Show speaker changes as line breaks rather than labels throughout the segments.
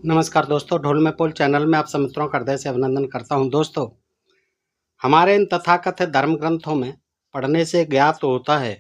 नमस्कार दोस्तों, ढोल में पोल चैनल में आप सब मित्रों का हृदय से अभिनंदन करता हूं। दोस्तों, हमारे इन तथाकथित धर्म ग्रंथों में पढ़ने से ज्ञात तो होता है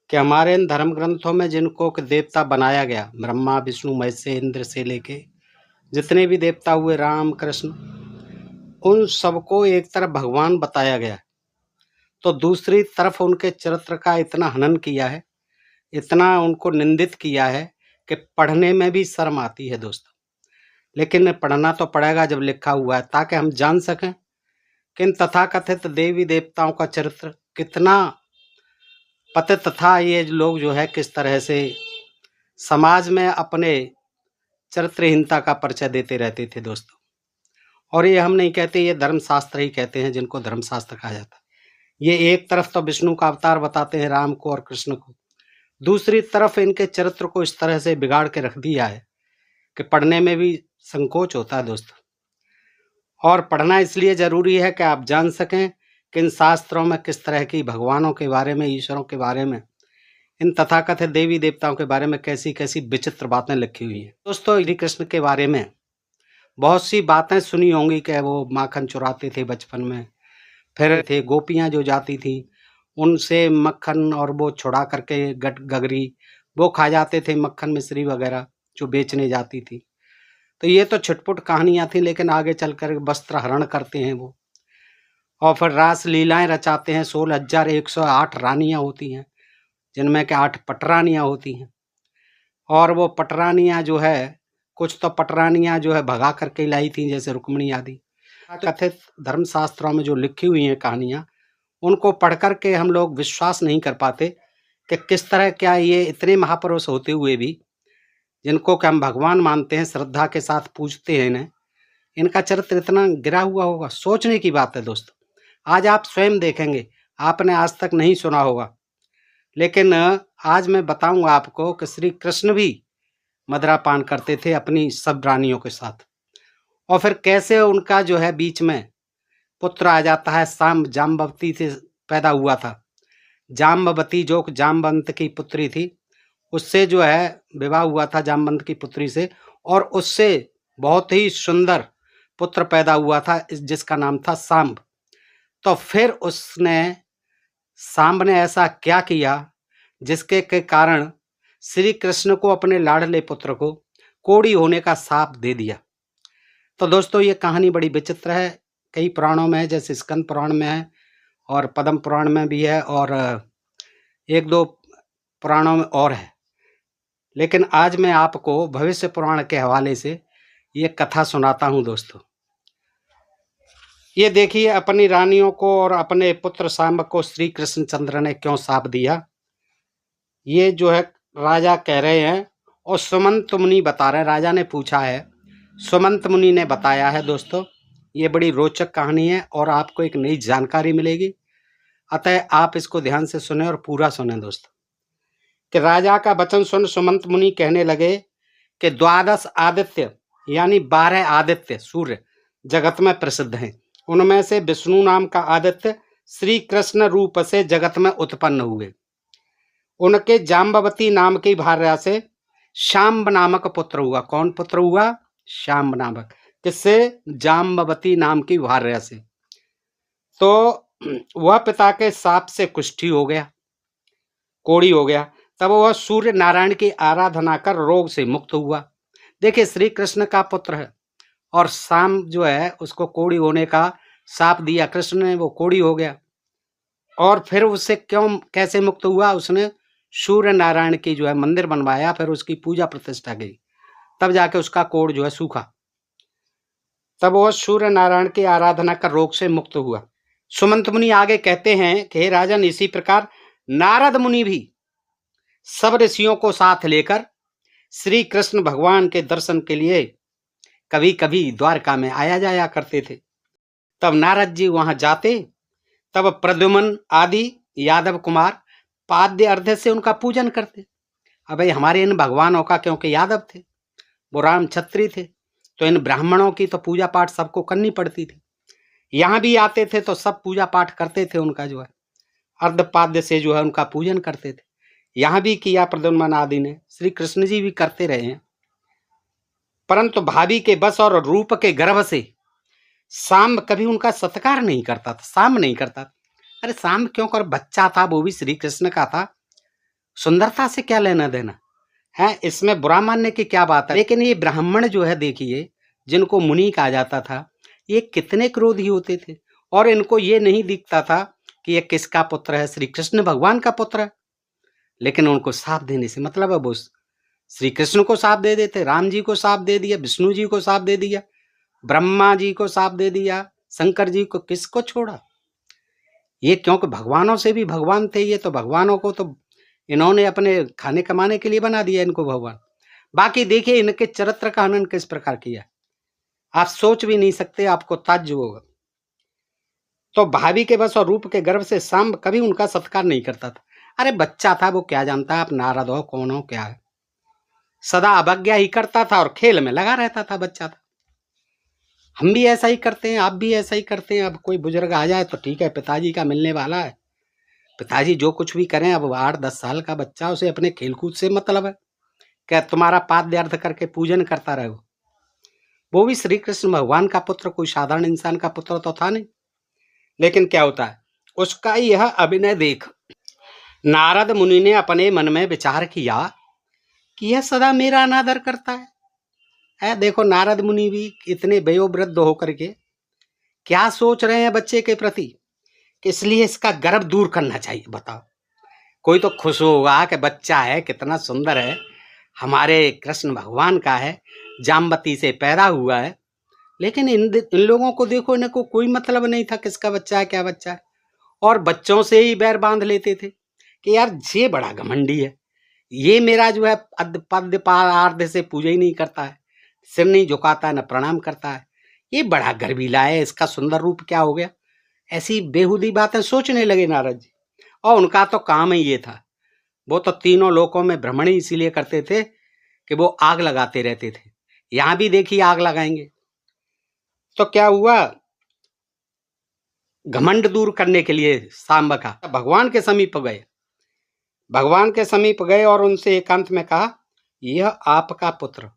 कि हमारे इन धर्म ग्रंथों में जिनको कि देवता बनाया गया, ब्रह्मा विष्णु महेश से इंद्र से लेके जितने भी देवता हुए, राम कृष्ण, उन सबको एक तरफ भगवान बताया गया, तो दूसरी तरफ उनके चरित्र का इतना हनन किया है, इतना उनको निंदित किया है कि पढ़ने में भी शर्म आती है दोस्तों। लेकिन पढ़ना तो पड़ेगा जब लिखा हुआ है, ताकि हम जान सकें कि इन तथाकथित देवी देवताओं का चरित्र कितना पतित था। ये लोग जो है किस तरह से समाज में अपने चरित्रहीनता का परिचय देते रहते थे दोस्तों। और ये हम नहीं कहते, ये धर्मशास्त्र ही कहते हैं, जिनको धर्मशास्त्र कहा जाता है। ये एक तरफ तो विष्णु का अवतार बताते हैं, राम को और कृष्ण को, दूसरी तरफ इनके चरित्र को इस तरह से बिगाड़ के रख दिया है कि पढ़ने में भी संकोच होता है दोस्तों। और पढ़ना इसलिए जरूरी है कि आप जान सकें कि इन शास्त्रों में किस तरह की भगवानों के बारे में, ईश्वरों के बारे में, इन तथाकथित देवी देवताओं के बारे में कैसी कैसी विचित्र बातें लिखी हुई हैं। दोस्तों, श्री कृष्ण के बारे में बहुत सी बातें सुनी होंगी कि वो माखन चुराते थे बचपन में, फिर थे गोपियां जो जाती थी उनसे मक्खन और वो छुड़ा करके गगरी वो खा जाते थे, मक्खन मिश्री वगैरह जो बेचने जाती थी। तो ये तो छुटपुट कहानियां थी, लेकिन आगे चलकर वस्त्र हरण करते हैं वो, और फिर रास लीलाएं रचाते हैं। 16,108 रानियां होती हैं, जिनमें के 8 पटरानियां होती हैं। और वो पटरानियां जो है, कुछ तो पटरानियां जो है भगा करके लाई थी, जैसे रुक्मिणी आदि। कथित धर्मशास्त्रों में जो लिखी हुई हैं कहानियां, उनको पढ़ करके हम लोग विश्वास नहीं कर पाते कि किस तरह क्या ये इतने महापुरुष होते हुए भी, जिनको कि हम भगवान मानते हैं, श्रद्धा के साथ पूजते हैं इन्हें, इनका चरित्र इतना गिरा हुआ होगा। सोचने की बात है दोस्तों। आज आप स्वयं देखेंगे, आपने आज तक नहीं सुना होगा, लेकिन आज मैं बताऊंगा आपको कि श्री कृष्ण भी मदिरापान करते थे अपनी सब रानियों के साथ, और फिर कैसे उनका जो है बीच में पुत्र आ जाता है। जाम्बवती से पैदा हुआ था। जाम्बवती जो जामवंत की पुत्री थी, उससे जो है विवाह हुआ था जामवंत की पुत्री से, और उससे बहुत ही सुंदर पुत्र पैदा हुआ था जिसका नाम था सांब। तो फिर सांब ने ऐसा क्या किया जिसके के कारण श्री कृष्ण को, अपने लाडले पुत्र को, कोढ़ी होने का शाप दे दिया। तो दोस्तों, ये कहानी बड़ी विचित्र है। कई पुराणों में है, जैसे स्कंद पुराण में है और पद्म पुराण में भी है, और एक दो पुराणों में और है। लेकिन आज मैं आपको भविष्य पुराण के हवाले से ये कथा सुनाता हूं दोस्तों। ये देखिए, अपनी रानियों को और अपने पुत्र सांब को श्री कृष्णचंद्र ने क्यों शाप दिया। ये जो है राजा कह रहे हैं, और सुमंत मुनि बता रहे हैं। राजा ने पूछा है, सुमंत मुनि ने बताया है दोस्तों। ये बड़ी रोचक कहानी है और आपको एक नई जानकारी मिलेगी, अतः आप इसको ध्यान से सुने और पूरा सुने दोस्तों। कि राजा का वचन सुन सुमंत मुनि कहने लगे कि 12 आदित्य, यानी 12 आदित्य सूर्य जगत में प्रसिद्ध हैं। उनमें से विष्णु नाम का आदित्य श्री कृष्ण रूप से जगत में उत्पन्न हुए। उनके जाम्बवती नाम की भार्या से शाम्ब नामक पुत्र हुआ। कौन पुत्र हुआ? शाम्ब नामक। किससे? जाम्बवती नाम की भार्या से। तो वह पिता के शाप से कुष्ठी हो गया, कोढ़ी हो गया। तब वह सूर्य नारायण की आराधना कर रोग से मुक्त हुआ। देखिए, श्री कृष्ण का पुत्र है और शाम जो है उसको कोढ़ी होने का शाप दिया कृष्ण ने, वो कोढ़ी हो गया। और फिर उससे कैसे मुक्त हुआ? उसने सूर्य नारायण की जो है मंदिर बनवाया, फिर उसकी पूजा प्रतिष्ठा की, तब जाके उसका कोढ़ जो है सूखा। तब वह सूर्य नारायण की आराधना कर रोग से मुक्त हुआ। सुमंत मुनि आगे कहते हैं कि हे राजन, इसी प्रकार नारद मुनि भी सब ऋषियों को साथ लेकर श्री कृष्ण भगवान के दर्शन के लिए कभी कभी द्वारका में आया जाया करते थे। तब नारद जी वहां जाते, तब प्रद्युम्न आदि यादव कुमार पाद्य अर्घ्य से उनका पूजन करते। अब हमारे इन भगवानों का, क्योंकि यादव थे, वो राम क्षत्रिय थे, तो इन ब्राह्मणों की तो पूजा पाठ सबको करनी पड़ती थी। यहाँ भी आते थे तो सब पूजा पाठ करते थे, उनका जो है अर्धपाद्य से जो है उनका पूजन करते थे। यहाँ भी किया प्रद्युम्न आदि ने, श्री कृष्ण जी भी करते रहे हैं। परंतु भाभी के बस और रूप के गर्व से सांब कभी उनका सत्कार नहीं करता था, सांब नहीं करता था। अरे सांब क्यों कर, बच्चा था, वो भी श्री कृष्ण का था, सुंदरता से क्या लेना देना है, इसमें बुरा मानने की क्या बात है। लेकिन ये ब्राह्मण जो है, देखिए, जिनको मुनि कहा जाता था, ये कितने क्रोधी होते थे, और इनको ये नहीं दिखता था कि ये किसका पुत्र है, श्री कृष्ण भगवान का पुत्र है। लेकिन उनको साप देने से मतलब है, वो श्री कृष्ण को साप दे देते, राम जी को साप दे दिया, विष्णु जी को साप दे दिया, ब्रह्मा जी को साप दे दिया, शंकर जी को, किसको छोड़ा। ये क्योंकि भगवानों से भी भगवान थे ये, तो भगवानों को तो इन्होंने अपने खाने कमाने के लिए बना दिया इनको भगवान। बाकी देखिए इनके चरित्र का हनन किस प्रकार किया, आप सोच भी नहीं सकते, आपको ताज्जुब होगा। तो भाभी के बस और रूप के गर्व से सांब कभी उनका सत्कार नहीं करता था। अरे बच्चा था, वो क्या जानता है आप नारद हो, कौन हो, क्या है, सदा अवज्ञा ही करता था और खेल में लगा रहता था, बच्चा था। हम भी ऐसा ही करते हैं, आप भी ऐसा ही करते हैं। अब कोई बुजुर्ग आ जाए तो ठीक है, पिताजी का मिलने वाला है, पिताजी जो कुछ भी करें, अब 8-10 साल का बच्चा, उसे अपने खेलकूद से मतलब है, क्या तुम्हारा पाद्यार्थ करके पूजन करता रहे। वो भी श्री कृष्ण भगवान का पुत्र, कोई साधारण इंसान का पुत्र तो था नहीं। लेकिन क्या होता है, उसका यह अभिनय देख नारद मुनि ने अपने मन में विचार किया कि यह सदा मेरा अनादर करता है। देखो नारद मुनि भी इतने वयोवृद्ध होकर के क्या सोच रहे हैं बच्चे के प्रति, कि इसलिए इसका गर्व दूर करना चाहिए। बताओ, कोई तो खुश होगा कि बच्चा है, कितना सुंदर है, हमारे कृष्ण भगवान का है, जामवती से पैदा हुआ है। लेकिन इन लोगों को देखो, इनको कोई मतलब नहीं था किसका बच्चा है, क्या बच्चा है, और बच्चों से ही बैर बांध लेते थे कि यार ये बड़ा घमंडी है, ये मेरा जो है पद्य पारार्ध से पूजा ही नहीं करता है, सिर नहीं झुकाता है, न प्रणाम करता है, ये बड़ा गर्वीला है, इसका सुंदर रूप क्या हो गया। ऐसी बेहुदी बातें सोचने लगे नारद जी। और उनका तो काम ही ये था, वो तो तीनों लोकों में भ्रमण ही इसीलिए करते थे कि वो आग लगाते रहते थे। यहां भी देखिए आग लगाएंगे। तो क्या हुआ, घमंड दूर करने के लिए सांब का भगवान के समीप गए, भगवान के समीप गए और उनसे एकांत में कहा, यह आपका पुत्र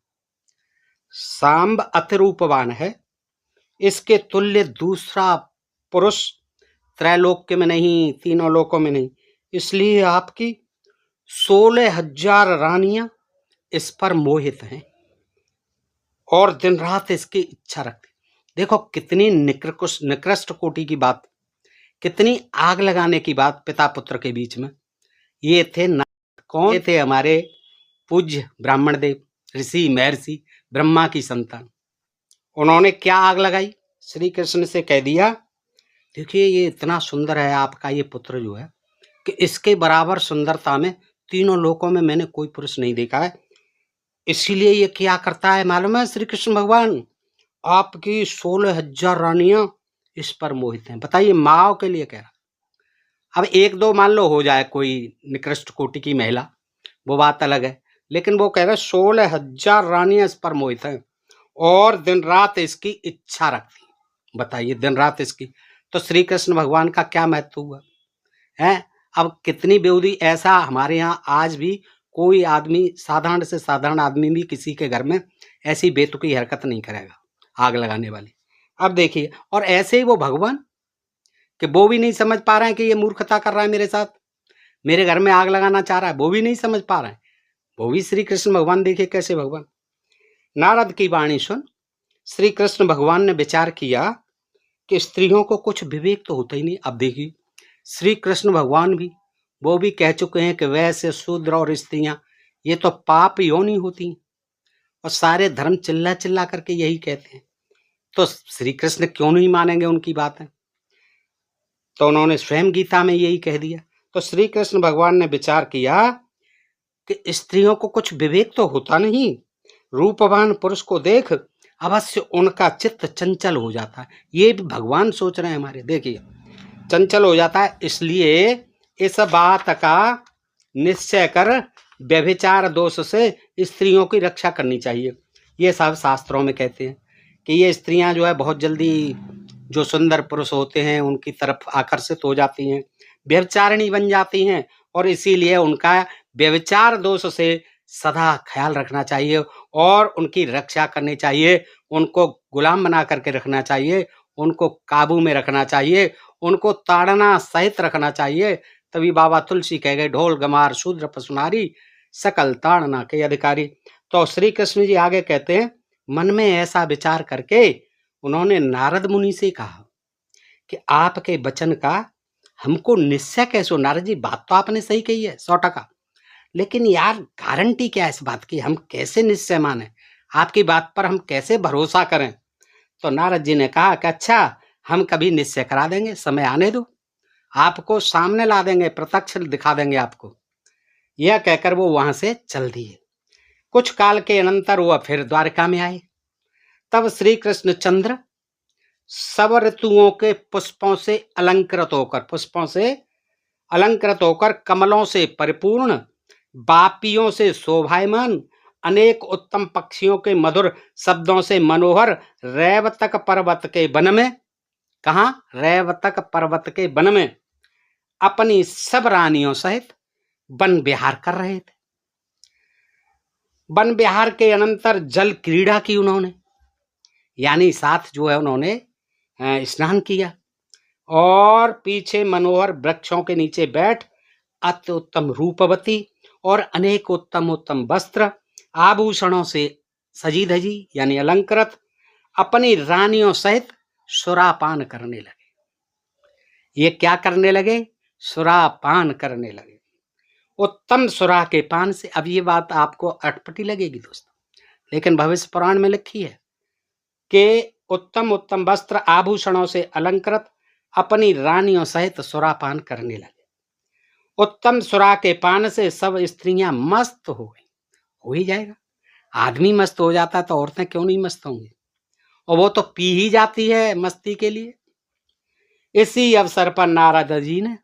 सांब अति रूपवान है, इसके तुल्य दूसरा पुरुष त्रैलोक्य में नहीं, तीनों लोकों में नहीं, इसलिए आपकी 16,000 रानियां इस पर मोहित हैं और दिन रात इसकी इच्छा रखती। देखो कितनी निकृष्ट कोटि की बात, कितनी आग लगाने की बात पिता पुत्र के बीच में। ये थे कौन, ये थे हमारे पूज्य ब्राह्मण देव, ऋषि महर्षि ब्रह्मा की संतान। उन्होंने क्या आग लगाई, श्री कृष्ण से कह दिया, देखिए ये इतना सुंदर है आपका ये पुत्र जो है, कि इसके बराबर सुंदरता में तीनों लोकों में मैंने कोई पुरुष नहीं देखा है। इसीलिए ये क्या करता है मालूम है, श्री कृष्ण भगवान आपकी 16,000 रानियां इस पर मोहित हैं। बताइए, माओ के लिए कह रहा। अब एक दो मान लो हो जाए कोई निकृष्ट कोटि की महिला, वो बात अलग है, लेकिन वो कह रहे 16,000 रानियां इस पर मोहित हैं और दिन रात इसकी इच्छा रखती। बताइए, दिन रात इसकी, तो श्री कृष्ण भगवान का क्या महत्व हुआ है। अब कितनी बेहूदी, ऐसा हमारे यहाँ आज भी कोई आदमी, साधारण से साधारण आदमी भी किसी के घर में ऐसी बेतुकी हरकत नहीं करेगा, आग लगाने वाली। अब देखिए, और ऐसे ही वो भगवान, कि वो भी नहीं समझ पा रहे हैं कि ये मूर्खता कर रहा है मेरे साथ, मेरे घर में आग लगाना चाह रहा है, वो भी नहीं समझ पा रहे हैं। वो भी श्री कृष्ण भगवान, देखिए कैसे भगवान। नारद की वाणी सुन श्री कृष्ण भगवान ने विचार किया कि स्त्रियों को कुछ विवेक तो होता ही नहीं। अब देखिए श्री कृष्ण भगवान भी, वो भी कह चुके हैं कि वैसे शूद्र और स्त्रियां ये तो पाप योनि होती, और सारे धर्म चिल्ला चिल्ला करके यही कहते हैं, तो श्री कृष्ण क्यों नहीं मानेंगे उनकी बातें। तो उन्होंने स्वयं गीता में यही कह दिया। तो श्री कृष्ण भगवान ने विचार किया कि स्त्रियों को कुछ विवेक तो होता नहीं, रूपवान पुरुष को देख अवश्य उनका चित्त चंचल हो जाता है। ये भी भगवान सोच रहे हैं हमारे, देखिए चंचल हो जाता है, इसलिए इस बात का निश्चय कर व्यभिचार दोष से स्त्रियों की रक्षा करनी चाहिए। ये सब शास्त्रों में कहते हैं कि ये स्त्रियां जो है बहुत जल्दी जो सुंदर पुरुष होते हैं उनकी तरफ आकर्षित हो जाती हैं, व्यभिचारिणी बन जाती हैं, और इसीलिए उनका व्यभिचार दोष से सदा ख्याल रखना चाहिए और उनकी रक्षा करनी चाहिए, उनको गुलाम बना करके रखना चाहिए, उनको काबू में रखना चाहिए, उनको ताड़ना सहित रखना चाहिए। तभी बाबा तुलसी कह गए, ढोल गमार शूद्र पशुनारी सकल ताड़ना के अधिकारी। तो श्री कृष्ण जी आगे कहते हैं, मन में ऐसा विचार करके उन्होंने नारद मुनि से कहा कि आपके वचन का हमको निश्चय कैसे हो। नारद जी, बात तो आपने सही कही है 100%, लेकिन यार गारंटी क्या है इस बात की, हम कैसे निश्चय माने, आपकी बात पर हम कैसे भरोसा करें। तो नारद जी ने कहा कि अच्छा, हम कभी निश्चय करा देंगे, समय आने दो, आपको सामने ला देंगे, प्रत्यक्ष दिखा देंगे आपको। यह कहकर वो वहां से चल दिए। कुछ काल के अनंतर वह फिर द्वारका में आए। तब श्री कृष्ण चंद्र सब ऋतुओं के पुष्पों से अलंकृत होकर कमलों से परिपूर्ण, बापियों से शोभायमान, अनेक उत्तम पक्षियों के मधुर शब्दों से मनोहर रैवतक पर्वत के वन में, कहा, रैवतक पर्वत के वन में अपनी सब रानियों सहित वन विहार कर रहे थे। वन विहार के अनंतर जल क्रीड़ा की उन्होंने, यानी साथ जो है उन्होंने स्नान किया और पीछे मनोहर वृक्षों के नीचे बैठ अति उत्तम रूपवती और अनेक उत्तम उत्तम वस्त्र आभूषणों से सजी धजी यानी अलंकृत अपनी रानियों सहित सुरापान करने लगे। ये क्या करने लगे? सुरापान करने लगे। उत्तम सुरा के पान से, अब ये बात आपको अटपटी लगेगी दोस्तों, लेकिन भविष्य पुराण में लिखी है कि उत्तम उत्तम वस्त्र आभूषणों से अलंकृत अपनी रानियों सहित सुरापान करने लगे। उत्तम सुरा के पान से सब स्त्रियां मस्त हो गई। हो ही जाएगा, आदमी मस्त हो जाता तो औरतें क्यों नहीं मस्त होंगी, और वो तो पी ही जाती है मस्ती के लिए। इसी अवसर पर नारद जी ने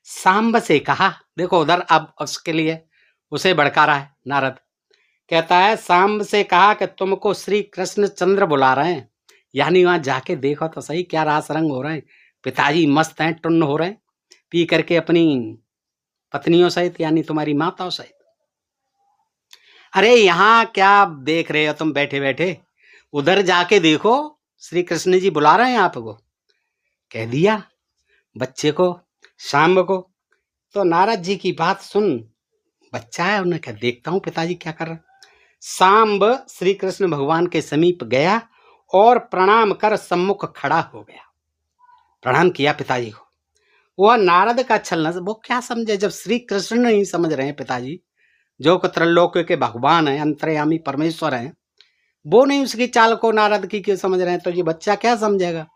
सांब से कहा, देखो उधर अब उसके लिए उसे भड़का रहा है नारद, कहता है सांब से कहा कि तुमको श्री कृष्ण चंद्र बुला रहे हैं, यानी वहां जाके देखो तो सही क्या रास रंग हो रहे हैं। पिताजी मस्त हैं, टुन्न हो रहे हैं पी करके अपनी पत्नियों सहित, यानी तुम्हारी माताओं सहित। अरे यहाँ क्या देख रहे हो तुम बैठे बैठे, उधर जाके देखो, श्री कृष्ण जी बुला रहे हैं आपको, कह दिया बच्चे को, सांब को। तो नारद जी की बात सुन, बच्चा है, उन्हें क्या देखता हूं पिताजी क्या कर रहे। सांब श्री कृष्ण भगवान के समीप गया और प्रणाम कर सम्मुख खड़ा हो गया। प्रणाम किया पिताजी को। वह नारद का छलना, वो क्या समझे, जब श्री कृष्ण नहीं समझ रहे हैं पिताजी, जो त्रैलोक के भगवान है, अंतर्यामी परमेश्वर हैं, वो नहीं उसकी चाल को नारद की क्यों समझ रहे हैं, तो ये बच्चा क्या समझेगा।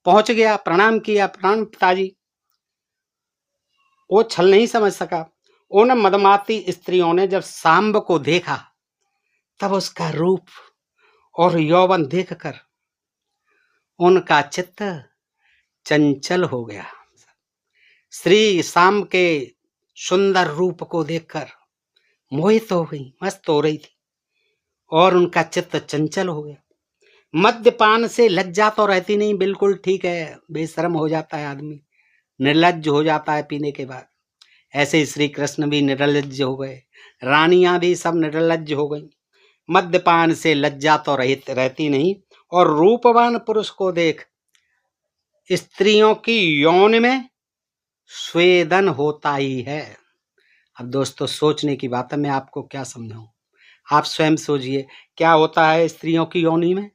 पहुंच गया, प्रणाम किया, प्रणाम पिताजी। वो छल नहीं समझ सका। उन मदमाती स्त्रियों ने जब सांब को देखा, तब उसका रूप और यौवन देखकर उनका चित्त चंचल हो गया। श्री सांब के सुंदर रूप को देखकर मोहित हो गई, मस्त हो रही थी, और उनका चित्त चंचल हो गया। मद्यपान से लज्जा तो रहती नहीं, बिल्कुल ठीक है, बेशर्म हो जाता है आदमी, निर्लज्ज हो जाता है पीने के बाद। ऐसे ही श्री कृष्ण भी निर्लज्ज हो गए, रानियां भी सब निर्लज्ज हो गई। मद्यपान से लज्जा तो रहती नहीं, और रूपवान पुरुष को देख स्त्रियों की यौन में स्वेदन होता ही है। अब दोस्तों सोचने की बात है, मैं आपको क्या समझाऊं, आप स्वयं सोचिए क्या होता है स्त्रियों की योनि में।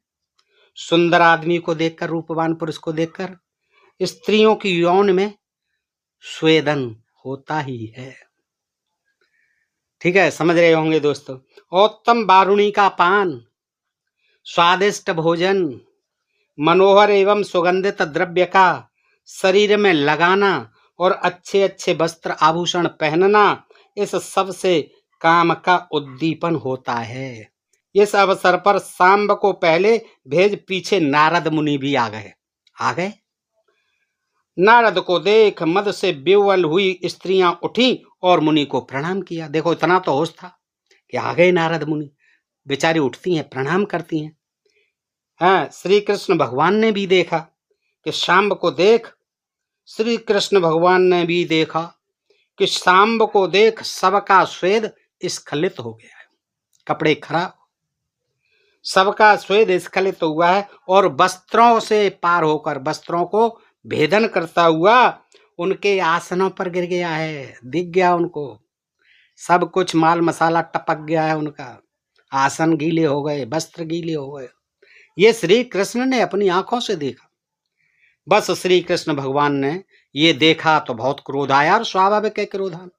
सुंदर आदमी को देखकर, रूपवान पुरुष को देखकर स्त्रियों की यौन में स्वेदन होता ही है। ठीक है, समझ रहे होंगे दोस्तों। उत्तम बारुणी का पान, स्वादिष्ट भोजन, मनोहर एवं सुगंधित द्रव्य का शरीर में लगाना और अच्छे अच्छे वस्त्र आभूषण पहनना, इस सब से काम का उद्दीपन होता है। इस अवसर पर सांब को पहले भेज पीछे नारद मुनि भी आ गए। नारद को देख मद से विह्वल हुई स्त्रियां उठी और मुनि को प्रणाम किया। देखो इतना तो होश था कि आ गए नारद मुनि, बेचारी उठती हैं, प्रणाम करती हैं। हाँ, श्री कृष्ण भगवान ने भी देखा कि सांब को देख, श्री कृष्ण भगवान ने भी देखा कि सांब को देख सबका स्वेद स्खलित हो गया है। कपड़े खराब, सबका स्वेद स्खलित हुआ है और वस्त्रों से पार होकर वस्त्रों को भेदन करता हुआ उनके आसनों पर गिर गया है, दिख गया उनको, सब कुछ माल मसाला टपक गया है उनका, आसन गीले हो गए, वस्त्र गीले हो गए। ये श्री कृष्ण ने अपनी आंखों से देखा। बस श्री कृष्ण भगवान ने ये देखा तो बहुत क्रोध आया, और स्वाभाविक है क्रोध आना,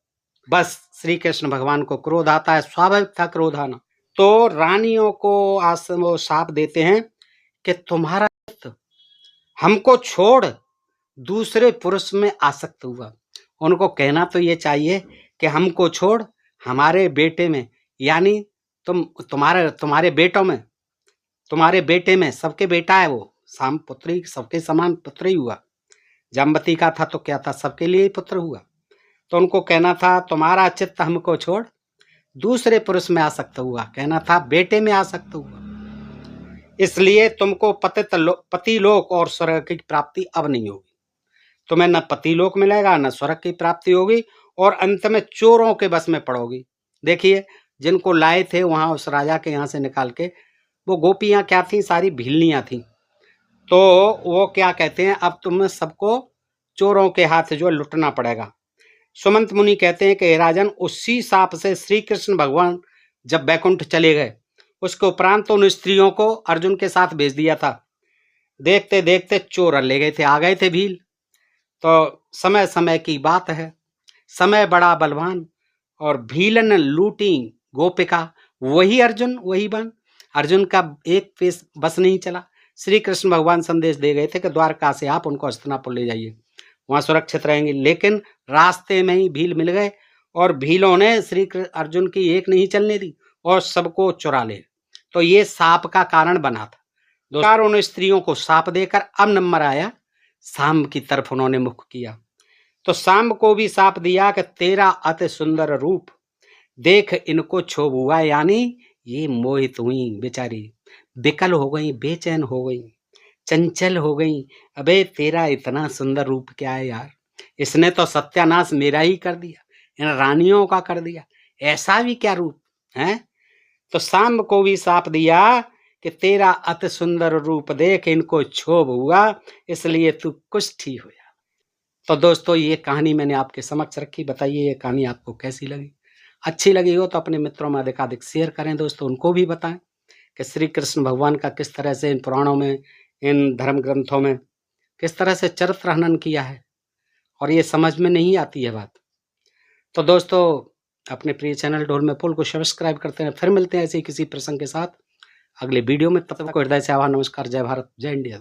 बस श्री कृष्ण भगवान को क्रोध आता है, स्वाभाविक था क्रोध आना। तो रानियों को वो शाप देते हैं कि तुम्हारा हमको छोड़ दूसरे पुरुष में आसक्त हुआ। उनको कहना तो ये चाहिए कि हमको छोड़ हमारे बेटे में, यानी तुम्हारे बेटों में, तुम्हारे बेटे में, सबके बेटा है वो, साम पुत्री सबके समान पुत्र ही हुआ। जाम्बती का था तो क्या था, सबके लिए ही पुत्र हुआ। तो उनको कहना था तुम्हारा चित्त हमको छोड़ दूसरे पुरुष में आसक्त हुआ, कहना था बेटे में आसक्त हुआ, इसलिए तुमको पति लोक और स्वर्ग की प्राप्ति अब नहीं होगी। तुम्हें न पति लोक मिलेगा न स्वर्ग की प्राप्ति होगी, और अंत में चोरों के बस में पड़ोगी। देखिए जिनको लाए थे वहां उस राजा के यहाँ से निकाल के, वो गोपियां क्या थी, सारी भीलनियां थी। तो वो क्या कहते हैं, अब तुम्हें सबको चोरों के हाथ जो लुटना पड़ेगा। सुमंत मुनि कहते हैं कि हे राजन, उसी शाप से श्री कृष्ण भगवान जब बैकुंठ चले गए, उसके उपरांत तो उन स्त्रियों को अर्जुन के साथ भेज दिया था। देखते देखते चोर ले गए थे, आ गए थे भील। तो समय समय की बात है, समय बड़ा बलवान, और भीलन लूटी गोपिका, वही अर्जुन वही बन। अर्जुन का एक पेश बस नहीं चला। श्री कृष्ण भगवान संदेश दे गए थे कि द्वारका से आप उनको हस्तिनापुर ले जाइए, वहां सुरक्षित रहेंगे, लेकिन रास्ते में ही भील मिल गए, और भीलों ने श्री अर्जुन की एक नहीं चलने दी और सबको चुरा ले। तो ये साप का कारण बना था। उन स्त्रियों को साप देकर अब नंबर आया सांब की तरफ, उन्होंने मुख किया। तो सांब को भी साप दिया कि तेरा अति सुंदर रूप देख इनको क्षोभ हुआ, यानी ये मोहित हुई, बेचारी विकल हो गई, बेचैन हो गई, चंचल हो गई। अबे तेरा इतना सुंदर रूप क्या है यार, इसने तो सत्यानाश मेरा ही कर दिया, इन रानियों का कर दिया, ऐसा भी क्या रूप है। तो सांब को भी साप दिया कि तेरा अति सुंदर रूप देख इनको क्षोभ हुआ, इसलिए तू कुष्ठ ही हुआ। तो दोस्तों ये कहानी मैंने आपके समक्ष रखी, बताइए ये कहानी आपको कैसी लगी। अच्छी लगी हो तो अपने मित्रों में अधिकाधिक शेयर करें दोस्तों, उनको भी बताएं कि श्री कृष्ण भगवान का किस तरह से इन पुराणों में, इन धर्म ग्रंथों में किस तरह से चरित्र हनन किया है, और ये समझ में नहीं आती है बात। तो दोस्तों अपने प्रिय चैनल ढोल में फूल को सब्सक्राइब करते हैं। फिर मिलते हैं ऐसे ही किसी प्रसंग के साथ अगले वीडियो में, तब तक हृदय से आभार, नमस्कार, जय भारत, जय इंडिया।